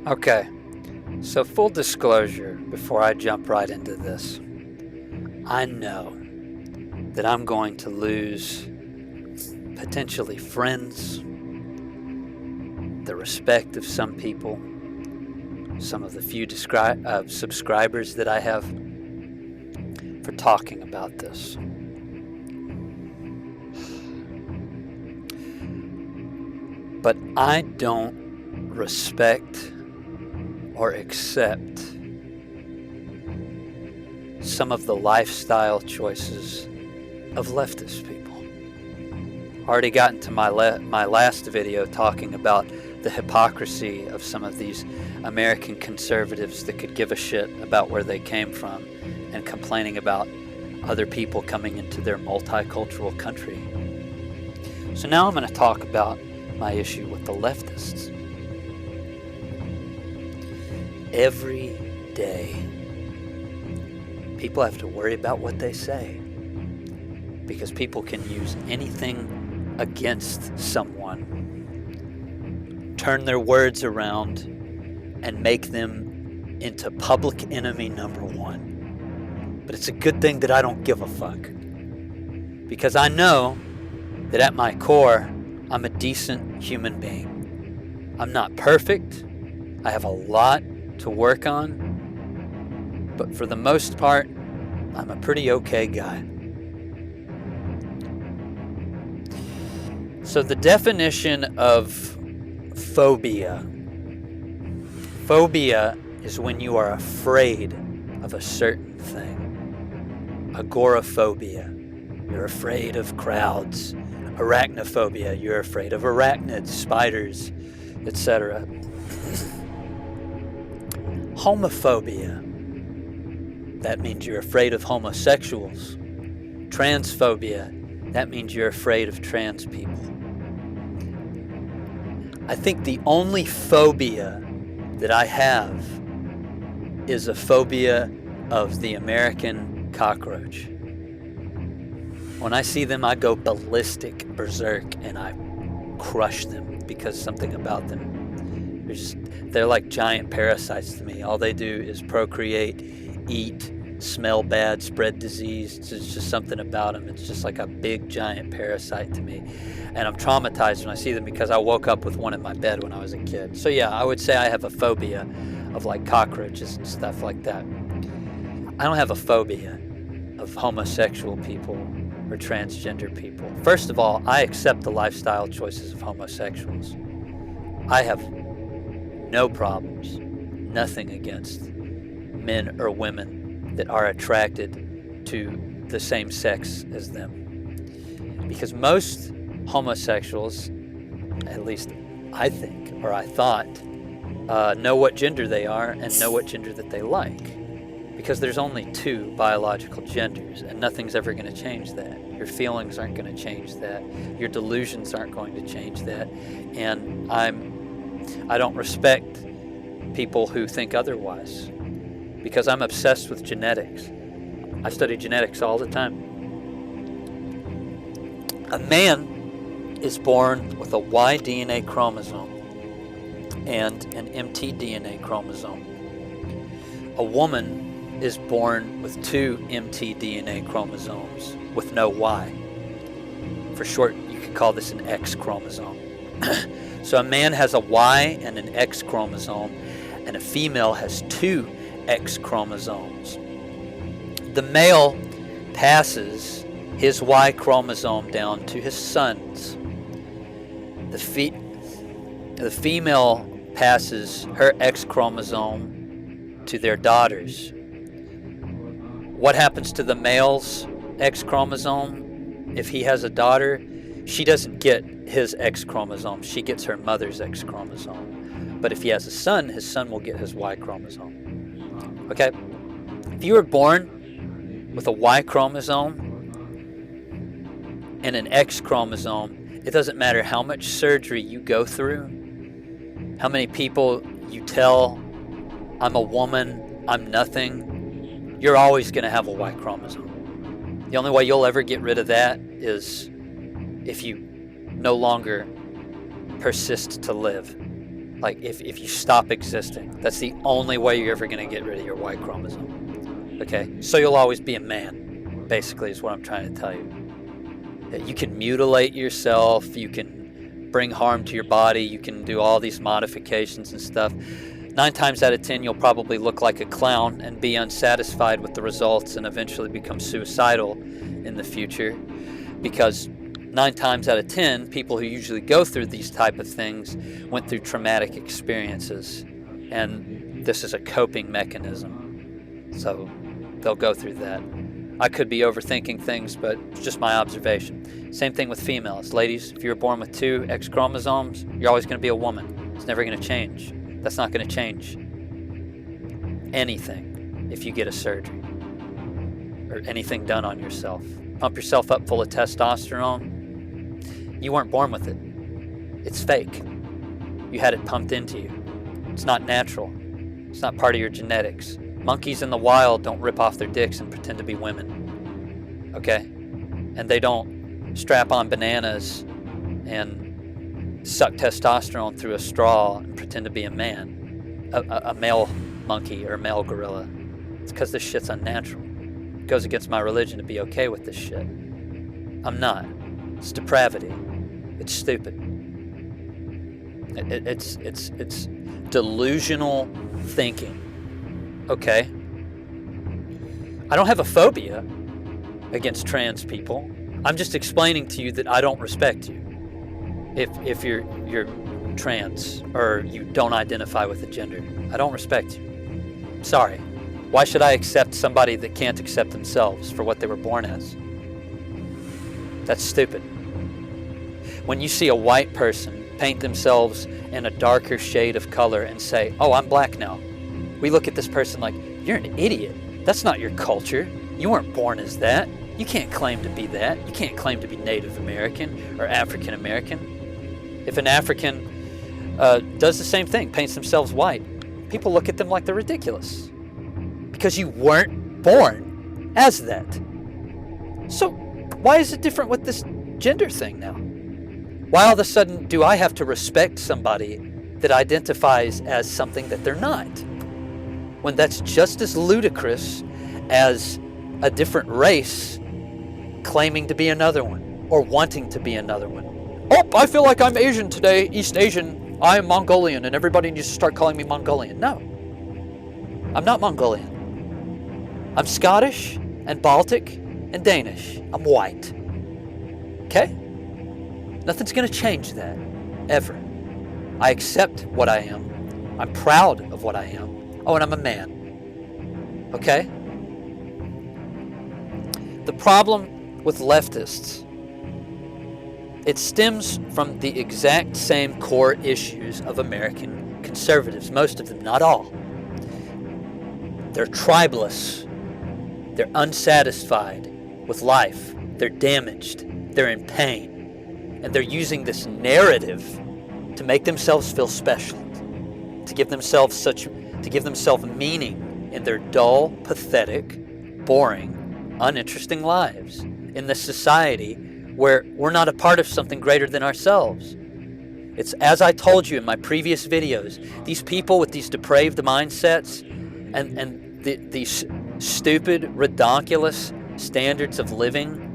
Okay, so full disclosure before I jump right into this. I know that I'm going to lose potentially friends, the respect of some people, some of the few subscribers that I have for talking about this. But I don't respect or accept some of the lifestyle choices of leftist people. Already got into my last video talking about the hypocrisy of some of these American conservatives that could give a shit about where they came from and complaining about other people coming into their multicultural country. So now I'm going to talk about my issue with the leftists. Every day, people have to worry about what they say because people can use anything against someone, turn their words around, and make them into public enemy number one. But it's a good thing that I don't give a fuck, because I know that at my core, I'm a decent human being. I'm not perfect. I have a lot to work on, but for the most part, I'm a pretty okay guy. So the definition of phobia is when you are afraid of a certain thing. Agoraphobia, you're afraid of crowds. Arachnophobia, you're afraid of arachnids, spiders, etc. Homophobia, that means you're afraid of homosexuals. Transphobia, that means you're afraid of trans people. I think the only phobia that I have is a phobia of the American cockroach. When I see them, I go ballistic, berserk, and I crush them because something about them. They're like giant parasites to me. All they do is procreate, eat, smell bad, spread disease. It's just something about them. It's just like a big giant parasite to me. And I'm traumatized when I see them because I woke up with one in my bed when I was a kid. So yeah, I would say I have a phobia of like cockroaches and stuff like that. I don't have a phobia of homosexual people or transgender people. First of all, I accept the lifestyle choices of homosexuals. I have no problems, nothing against men or women that are attracted to the same sex as them. Because most homosexuals, at least I think, or I thought, know what gender they are and know what gender that they like. Because there's only two biological genders, and nothing's ever going to change that. Your feelings aren't going to change that. Your delusions aren't going to change that. And I don't respect people who think otherwise, because I'm obsessed with genetics. I study genetics all the time. A man is born with a Y DNA chromosome and an mtDNA chromosome. A woman is born with two mtDNA chromosomes with no Y. For short, you could call this an X chromosome. So a man has a Y and an X chromosome, and a female has two X chromosomes. The male passes his Y chromosome down to his sons. The female passes her X chromosome to their daughters. What happens to the male's X chromosome? If he has a daughter, she doesn't get his X chromosome. She gets her mother's X chromosome. But if he has a son, his son will get his Y chromosome. Okay? If you were born with a Y chromosome and an X chromosome, it doesn't matter how much surgery you go through, how many people you tell, I'm a woman, I'm nothing, you're always going to have a Y chromosome. The only way you'll ever get rid of that is if you no longer persist to live. Like, if you stop existing, that's the only way you're ever going to get rid of your Y chromosome. Okay? So you'll always be a man, basically, is what I'm trying to tell you. You can mutilate yourself, you can bring harm to your body, you can do all these modifications and stuff. 9 times out of 10, you'll probably look like a clown and be unsatisfied with the results and eventually become suicidal in the future. Because 9 times out of 10, people who usually go through these type of things went through traumatic experiences, and this is a coping mechanism. So they'll go through that. I could be overthinking things, but it's just my observation. Same thing with females. Ladies, if you were born with 2 X chromosomes, you're always going to be a woman. It's never going to change. That's not going to change anything if you get a surgery or anything done on yourself. Pump yourself up full of testosterone. You weren't born with it. It's fake. You had it pumped into you. It's not natural. It's not part of your genetics. Monkeys in the wild don't rip off their dicks and pretend to be women. Okay? And they don't strap on bananas and suck testosterone through a straw and pretend to be a man. A male monkey or a male gorilla. It's because this shit's unnatural. It goes against my religion to be okay with this shit. I'm not. It's depravity. It's stupid. It's delusional thinking. Okay? I don't have a phobia against trans people. I'm just explaining to you that I don't respect you if you're trans or you don't identify with a gender. I don't respect you. Sorry. Why should I accept somebody that can't accept themselves for what they were born as? That's stupid. When you see a white person paint themselves in a darker shade of color and say, oh, I'm black now, we look at this person like, you're an idiot. That's not your culture. You weren't born as that. You can't claim to be that. You can't claim to be Native American or African American. If an African does the same thing, paints themselves white, people look at them like they're ridiculous because you weren't born as that. So why is it different with this gender thing now? Why all of a sudden do I have to respect somebody that identifies as something that they're not? When that's just as ludicrous as a different race claiming to be another one or wanting to be another one. Oh, I feel like I'm Asian today, East Asian. I am Mongolian and everybody needs to start calling me Mongolian. No, I'm not Mongolian. I'm Scottish and Baltic and Danish. I'm white. Okay? Nothing's going to change that, ever. I accept what I am. I'm proud of what I am. Oh, and I'm a man. Okay? The problem with leftists, it stems from the exact same core issues of American conservatives. Most of them, not all. They're tribalists. They're unsatisfied with life. They're damaged. They're in pain. And they're using this narrative to make themselves feel special, to give themselves meaning in their dull, pathetic, boring, uninteresting lives in this society where we're not a part of something greater than ourselves. It's, as I told you in my previous videos, these people with these depraved mindsets and these stupid, redonkulous standards of living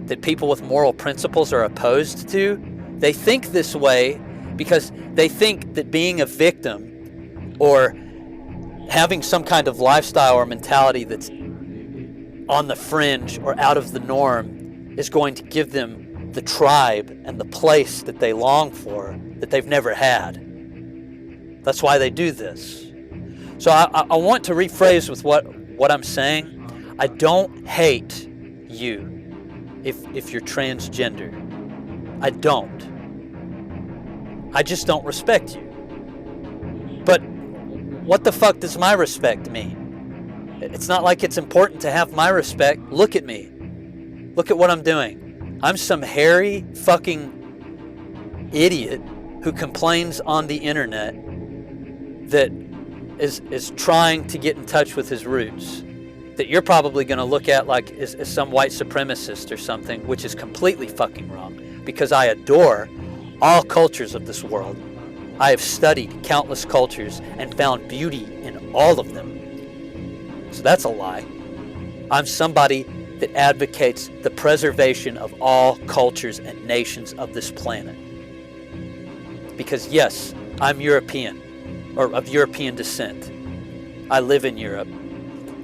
that people with moral principles are opposed to, they think this way because they think that being a victim or having some kind of lifestyle or mentality that's on the fringe or out of the norm is going to give them the tribe and the place that they long for that they've never had. That's why they do this. So I want to rephrase with what I'm saying. I don't hate you if you're transgender. I don't. I just don't respect you. But what the fuck does my respect mean? It's not like it's important to have my respect. Look at me. Look at what I'm doing. I'm some hairy fucking idiot who complains on the internet that is trying to get in touch with his roots. That you're probably going to look at like as some white supremacist or something, which is completely fucking wrong, because I adore all cultures of this world. I have studied countless cultures and found beauty in all of them. So that's a lie. I'm somebody that advocates the preservation of all cultures and nations of this planet. Because yes, I'm European, or of European descent. I live in Europe,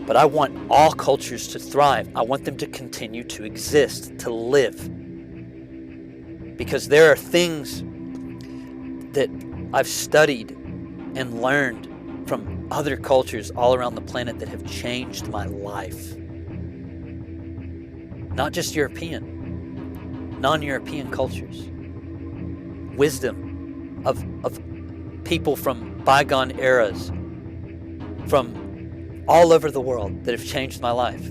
but I want all cultures to thrive. I want them to continue to exist, to live. Because there are things that I've studied and learned from other cultures all around the planet that have changed my life. Not just European, non-European cultures. Wisdom of people from bygone eras, from all over the world that have changed my life.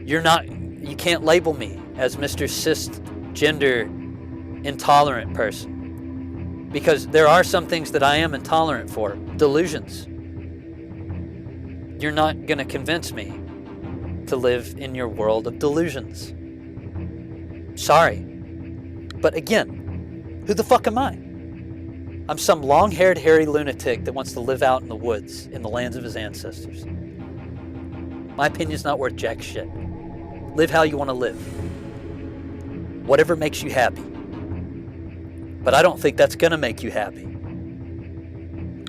You can't label me as Mr. Cisgender intolerant person, because there are some things that I am intolerant for. Delusions. You're not going to convince me to live in your world of delusions. Sorry. But again, who the fuck am I? I'm some long-haired, hairy lunatic that wants to live out in the woods in the lands of his ancestors. My opinion's not worth jack shit. Live how you want to live. Whatever makes you happy. But I don't think that's going to make you happy.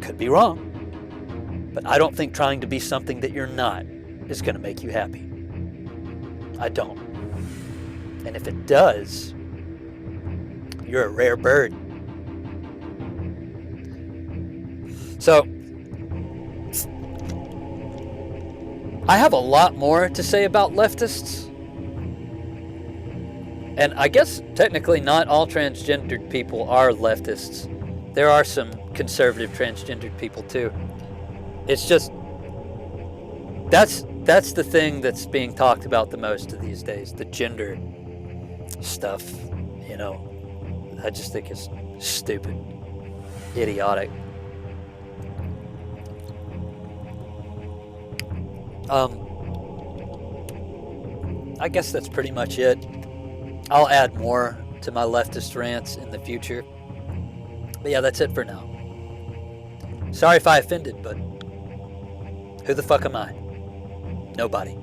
Could be wrong. But I don't think trying to be something that you're not is going to make you happy. I don't. And if it does, you're a rare bird. So, I have a lot more to say about leftists. And I guess technically not all transgendered people are leftists. There are some conservative transgendered people too. It's just, that's the thing that's being talked about the most these days, the gender stuff, you know. I just think it's stupid, idiotic. I guess that's pretty much it. I'll add more to my leftist rants in the future. But yeah, that's it for now. Sorry if I offended, but who the fuck am I? Nobody.